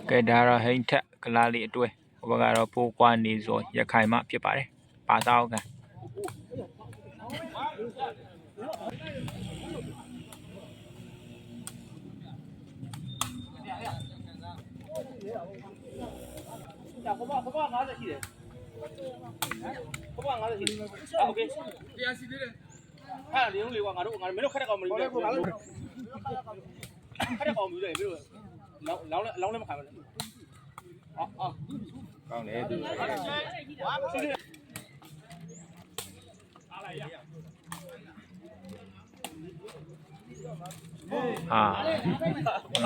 ကဲဒါတော့ဟိန်းထက်ကလားလေးအတွဲဟိုဘက်ကတော့ပိုးကွာနေစောရခိုင်မှဖြစ်ပါတယ်ပါသားဟုတ်ကဲ50ရှိတယ်50ရှိတယ်โอเคတရားရှိသေးတယ်ဟာလေဦးလေးကွာငါတို့မင်းတို့ခက်တဲ့ကောင်မလို့ခက်တဲ့ကောင်မလို့လေမင်းတို့လောင်းလည်းမခံဘူးကောင်းတယ်သူင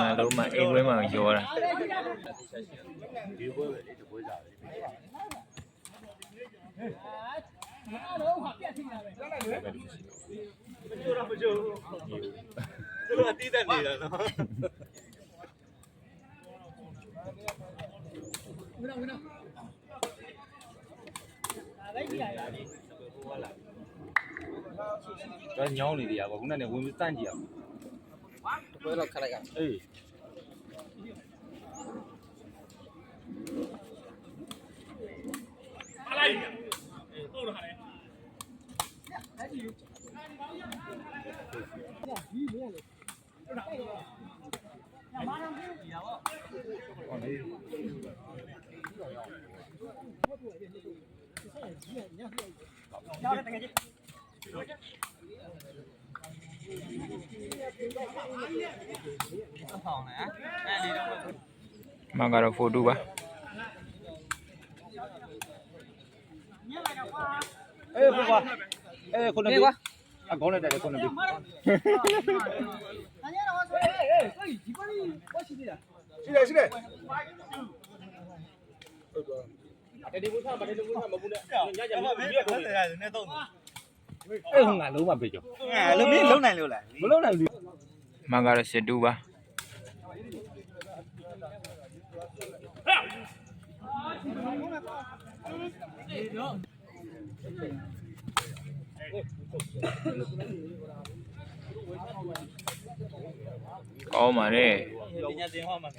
ါတို့မှအိမ်ဝဲမှာရောတာဒီဘွဲပဲလေဒီဘွဲစားပဲအားလုံးဟာပြတ်နေတာပဲကြားလိုက်လေမကျိုးတော့မကျိုးဘူးသူကအတီးတက်နေတာနော်ဝင်တော့အဲ့ဒီရတယ်ဟုတ်လားတော့ညောင်းနေတယ်ကွာခုနကဝင်ပြီးတန့်ကြည့်အောင်ဘယ်တော့ခက်လိုက်ရအေးအလိုက်တော့တော့ဟာလေအဲ့ဒီဒီလေမာရံကြီးရပါဟောလေမကတော့ဖိုတူပါအေးကွာအေးခုနကအကောင်းနဲ့တယ်ခုနကဒီပါလေးဝရှိသေးလားရှိတယ်တယ်ဒီဘူးထားမဘူးနဲ့ညညမပြီးရဘူးနဲ့တော့အဲ့ဟိုငါလုံးမပေးကြောလုံးမင်းလုံးနိုင်လို့လားမလုံးနိုင်ဘူးမကတော့စစ်တူပါကောင်းပါလေပညာသင်ဟောမှာ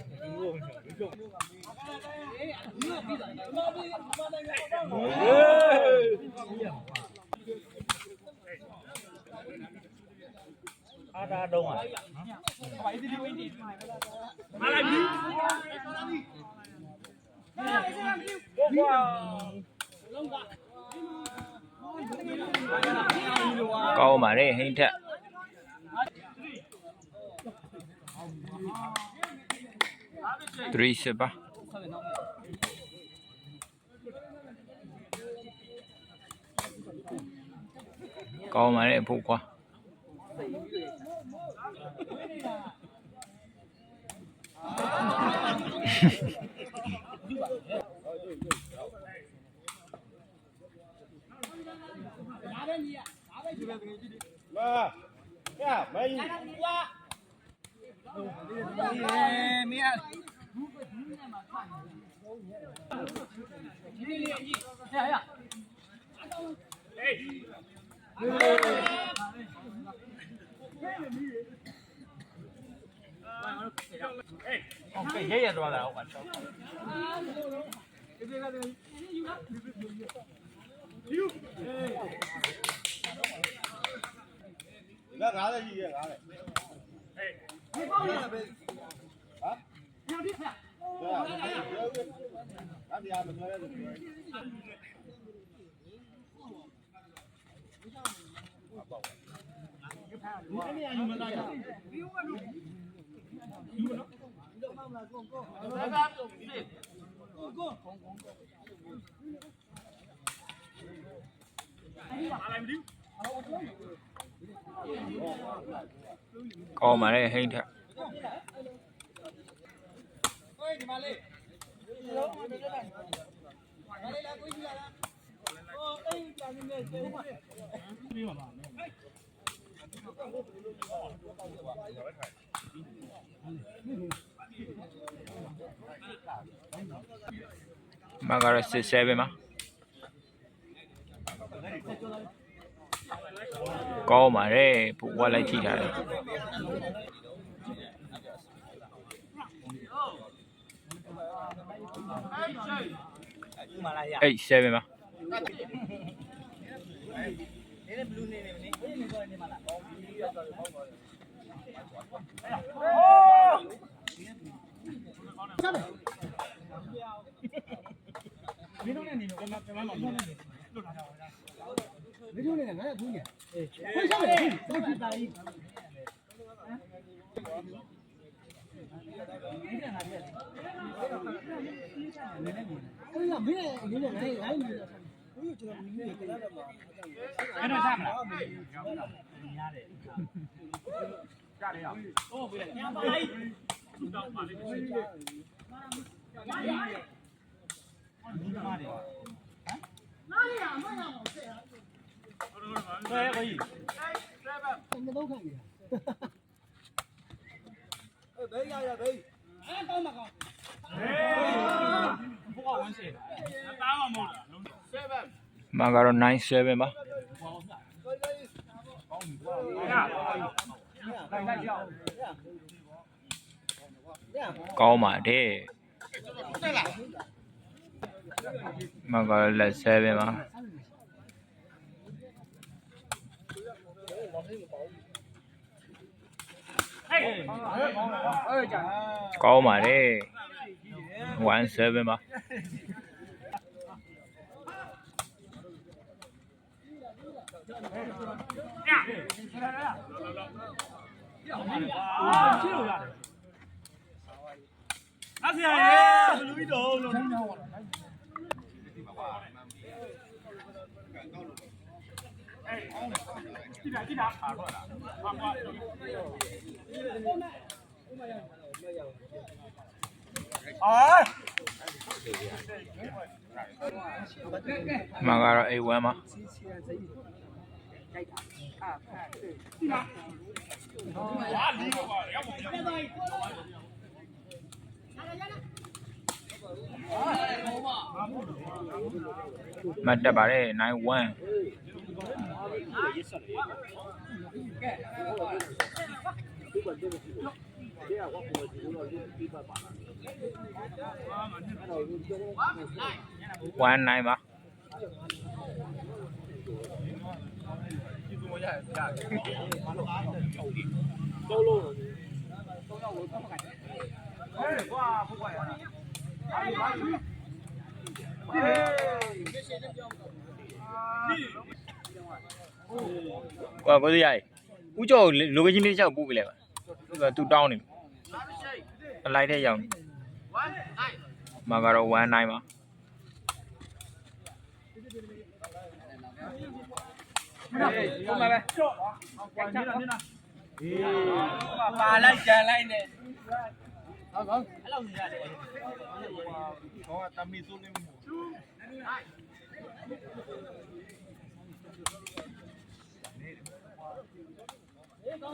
အားဒါတော့မှာမလိုက်ဘူးကောင်းပါလေဟိန်းထက်30ပါကောင်းပါလေဖို့ကွာရဲသွားတာဟုတ်ပါတော့ငါ90ကြီးရဲ့90ဟေးဒီပေါင်းရပဲဟာညဒီဖက်ဟာဒီအားမပြောရဘူးဒီနေ့အယူမသားရဒီဦးကတော့ယူနော်တော့မှမလားကိုဒါကကိုကောင်းပါလေဟိန်းထက်ဒီမှာလေးလာကိုကြီးလာအိမ်ပြန်နေတယ်ပြီးပါမကတော့67မှာကောင်းပါလေပို့ဝလိုက်ထိထားတယ် 8 7ပါ မှာကတော့9 7ပါကောင်းပါတယ်မှာကတော့လက်7ပါကောင်းပါတယ်1 7ပါမှာကတော့ A1 ပါမတ်တက်ပါတယ်9 19ပါကွာကိုစီရိုက်ဦးကျော်လိုကချင်းလေးချောက်ပို့ပြလိုက်ပါသူတောင်းနေအလိုက်တဲ့ရောက်နေမှာကတော့1 9ပါပါလိုက်ကြလိုက်နဲ့ဟုတ်ကောအဲ့လိုနေရတယ်ဟောတမီစိုးနေမှုပြော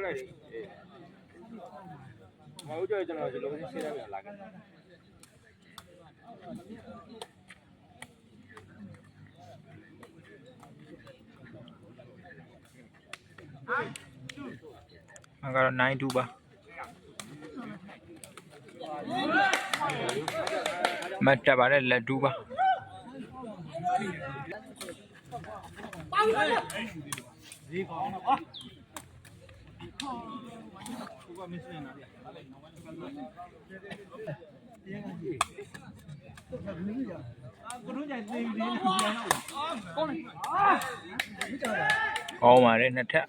လိုက်မဟုတ်ကြကျွန်တော်ဒီလိုရှင်းရပြန်လာခဲ့မှာကတော့9 2ပါမတ်တက်ပါတယ်လက်2ပါဒီကောင်းတော့ဘုရားမင်းစနေတာကိုတို့ကြိုင်သေးသေးလေးပြန်တော့ကောင်းပါတယ်နှစ်ထပ်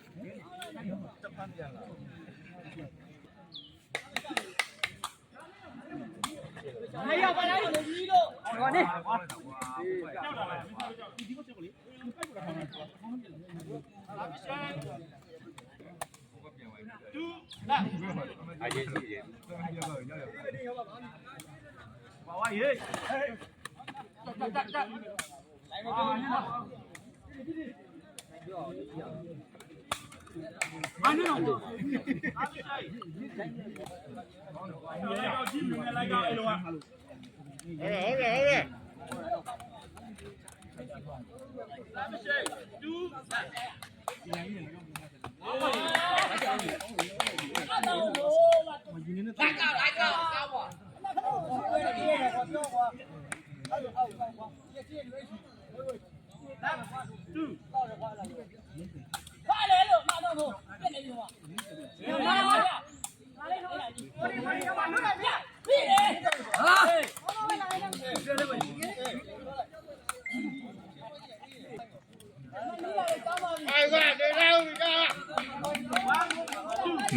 没有，本来有的鱼肉。我呢？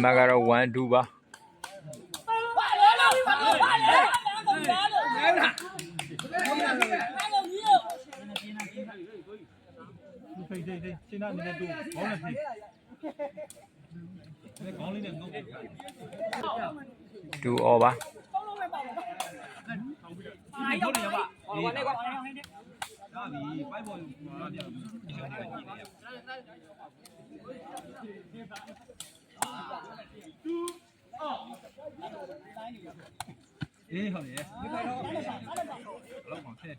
မကတော့1 2ပါ2 all ပါအေးဟုတ်တယ်လောက်ပါခဲ့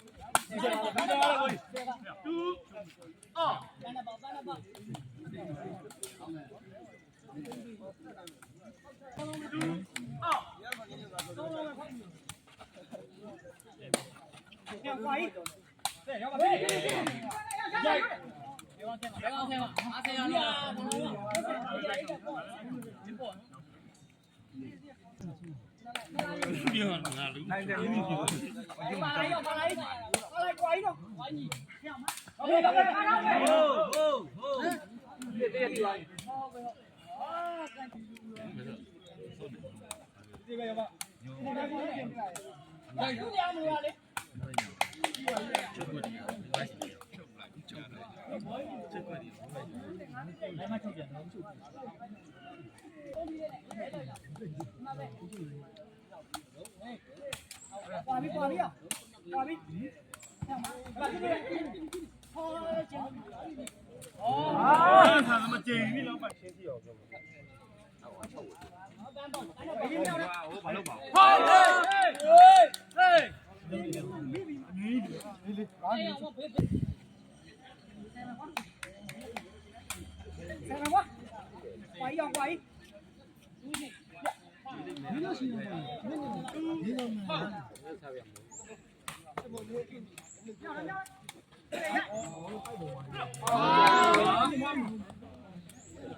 နိုင်တယ်လို့ပြောတယ်ပါလိုက်ပါလိုက်ပါလိုက်ကွာကြီးတော့ဝိုင်းကြီးဟိုဟိုတည့်တည့်ပါဒီကရပါညို့ရမလို့လေချက်ကွက်ဒီချုပ်လိုက်ချက်ကွက်ဒီနိုင်မထုတ်ပြန်တော့ချုပ်ကွာပြီကွာပြီကွာပြီဟာမကျင်းပြီလောက်ပါရှင်းကြည့်အောင်ပြောပါဘာလို့ပါဟေး